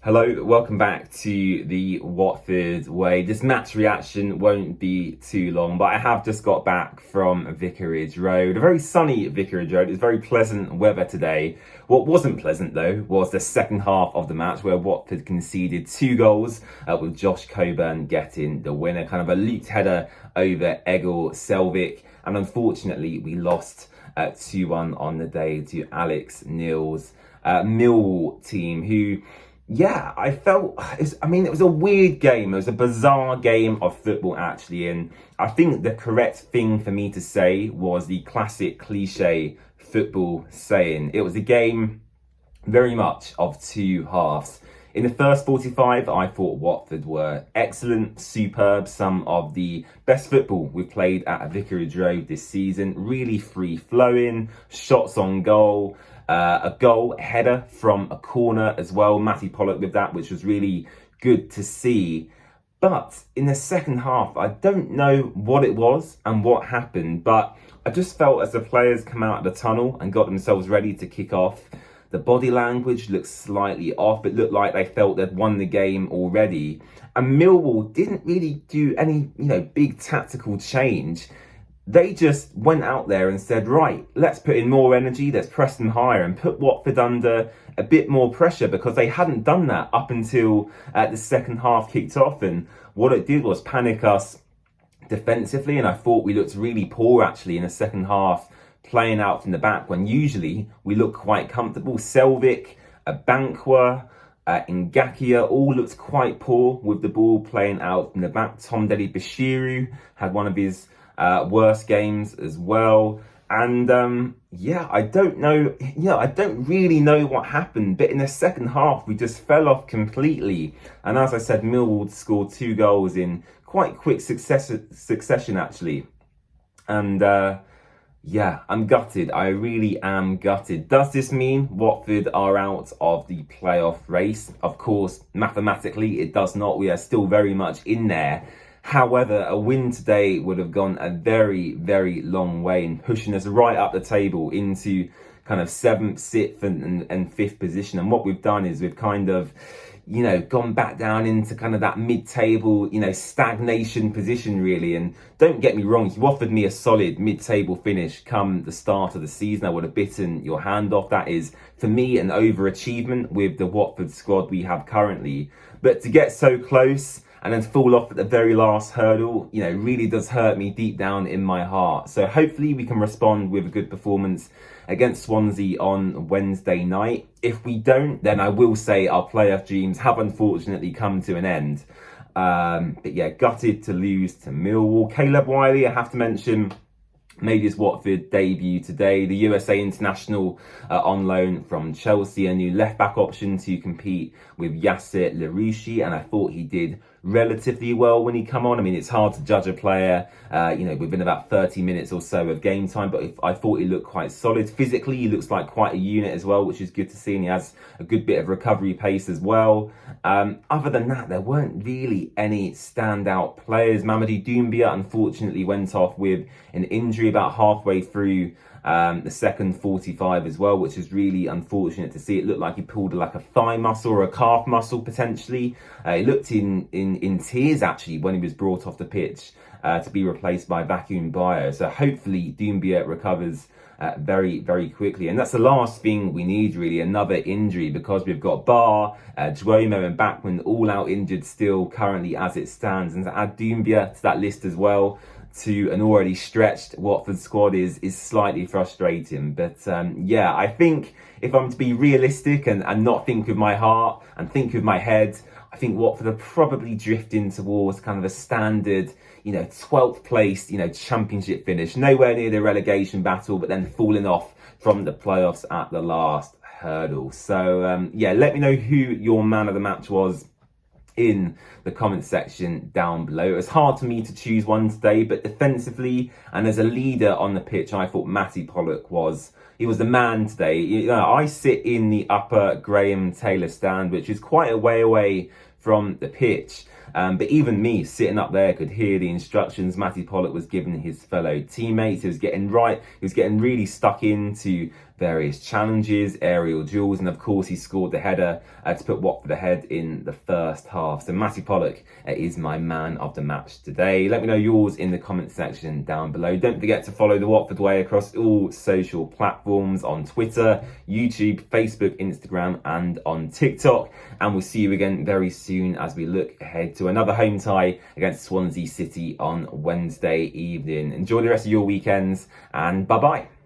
Hello, welcome back to the Watford Way. This match reaction won't be too long, but I have just got back from Vicarage Road. A very sunny Vicarage Road. It's very pleasant weather today. What wasn't pleasant though was the second half of the match where Watford conceded 2 goals with Josh Coburn getting the winner. Kind of a looped header over Egil Selvik. And unfortunately, we lost 2-1 on the day to Alex Neil's Millwall team, who... Yeah, I felt, it was a weird game. It was a bizarre game of football, actually. And I think the correct thing for me to say was the classic cliche football saying. It was a game very much of 2 halves. In the first 45, I thought Watford were excellent, superb, some of the best football we've played at Vicarage Road this season. Really free-flowing, shots on goal. A goal header from a corner as well. Matty Pollock with that, which was really good to see. But in the second half, I don't know what it was and what happened, but I just felt as the players come out of the tunnel and got themselves ready to kick off, the body language looked slightly off. It looked like they felt they'd won the game already. And Millwall didn't really do any, big tactical change. They just went out there and said, right, let's put in more energy, let's press them higher and put Watford under a bit more pressure, because they hadn't done that up until the second half kicked off. And what it did was panic us defensively. And I thought we looked really poor, actually, in the second half, playing out from the back, when usually we look quite comfortable. Selvik, Abankwah, Ngakia all looked quite poor with the ball playing out from the back. Tomdeli Bashiru had one of his worst games as well. And I don't know, I don't really know what happened, but in the second half we just fell off completely. And as I said, Millwall scored 2 goals in quite quick succession actually. And I'm gutted. I really am gutted. Does this mean Watford are out of the playoff race? Of course, mathematically it does not. We are still very much in there. However, a win today would have gone a very, very long way in pushing us right up the table into kind of 7th, 6th and 5th position. And what we've done is we've kind of, gone back down into kind of that mid-table, stagnation position really. And don't get me wrong, if you offered me a solid mid-table finish come the start of the season, I would have bitten your hand off. That is, for me, an overachievement with the Watford squad we have currently. But to get so close and then fall off at the very last hurdle, really does hurt me deep down in my heart. So hopefully we can respond with a good performance against Swansea on Wednesday night. If we don't, then I will say our playoff dreams have unfortunately come to an end. But yeah, gutted to lose to Millwall. Caleb Wiley, I have to mention, made his Watford debut today. The USA international on loan from Chelsea, a new left-back option to compete with Yasser Larouchi, and I thought he did relatively well when he come on. I mean, it's hard to judge a player, within about 30 minutes or so of game time, but I thought he looked quite solid. Physically, he looks like quite a unit as well, which is good to see, and he has a good bit of recovery pace as well. Other than that, there weren't really any standout players. Mamadou Doumbia unfortunately went off with an injury about halfway through the second 45 as well, which is really unfortunate to see. It looked like he pulled like a thigh muscle or a calf muscle potentially. He looked in tears actually when he was brought off the pitch to be replaced by Vacuum Bio. So hopefully Doumbia recovers very, very quickly. And that's the last thing we need really, another injury, because we've got Barr, Duomo and Bachmann all out injured still currently as it stands. And to add Doumbia to that list as well, to an already stretched Watford squad is slightly frustrating. But I think if I'm to be realistic and not think with my heart and think with my head, I think Watford are probably drifting towards kind of a standard, 12th place, championship finish. Nowhere near the relegation battle, but then falling off from the playoffs at the last hurdle. So, let me know who your man of the match was in the comment section down below. It was hard for me to choose one today, but defensively and as a leader on the pitch, I thought Matty Pollock was the man today. I sit in the upper Graham Taylor stand, which is quite a way away from the pitch. But even me sitting up there could hear the instructions Matty Pollock was giving his fellow teammates. He was getting really stuck into various challenges, aerial duels, and of course he scored the header to put Watford ahead in the first half. So Matty Pollock is my man of the match today. Let me know yours in the comment section down below. Don't forget to follow The Watford Way across all social platforms on Twitter, YouTube, Facebook, Instagram, and on TikTok. And we'll see you again very soon as we look ahead to another home tie against Swansea City on Wednesday evening. Enjoy the rest of your weekends, and bye-bye.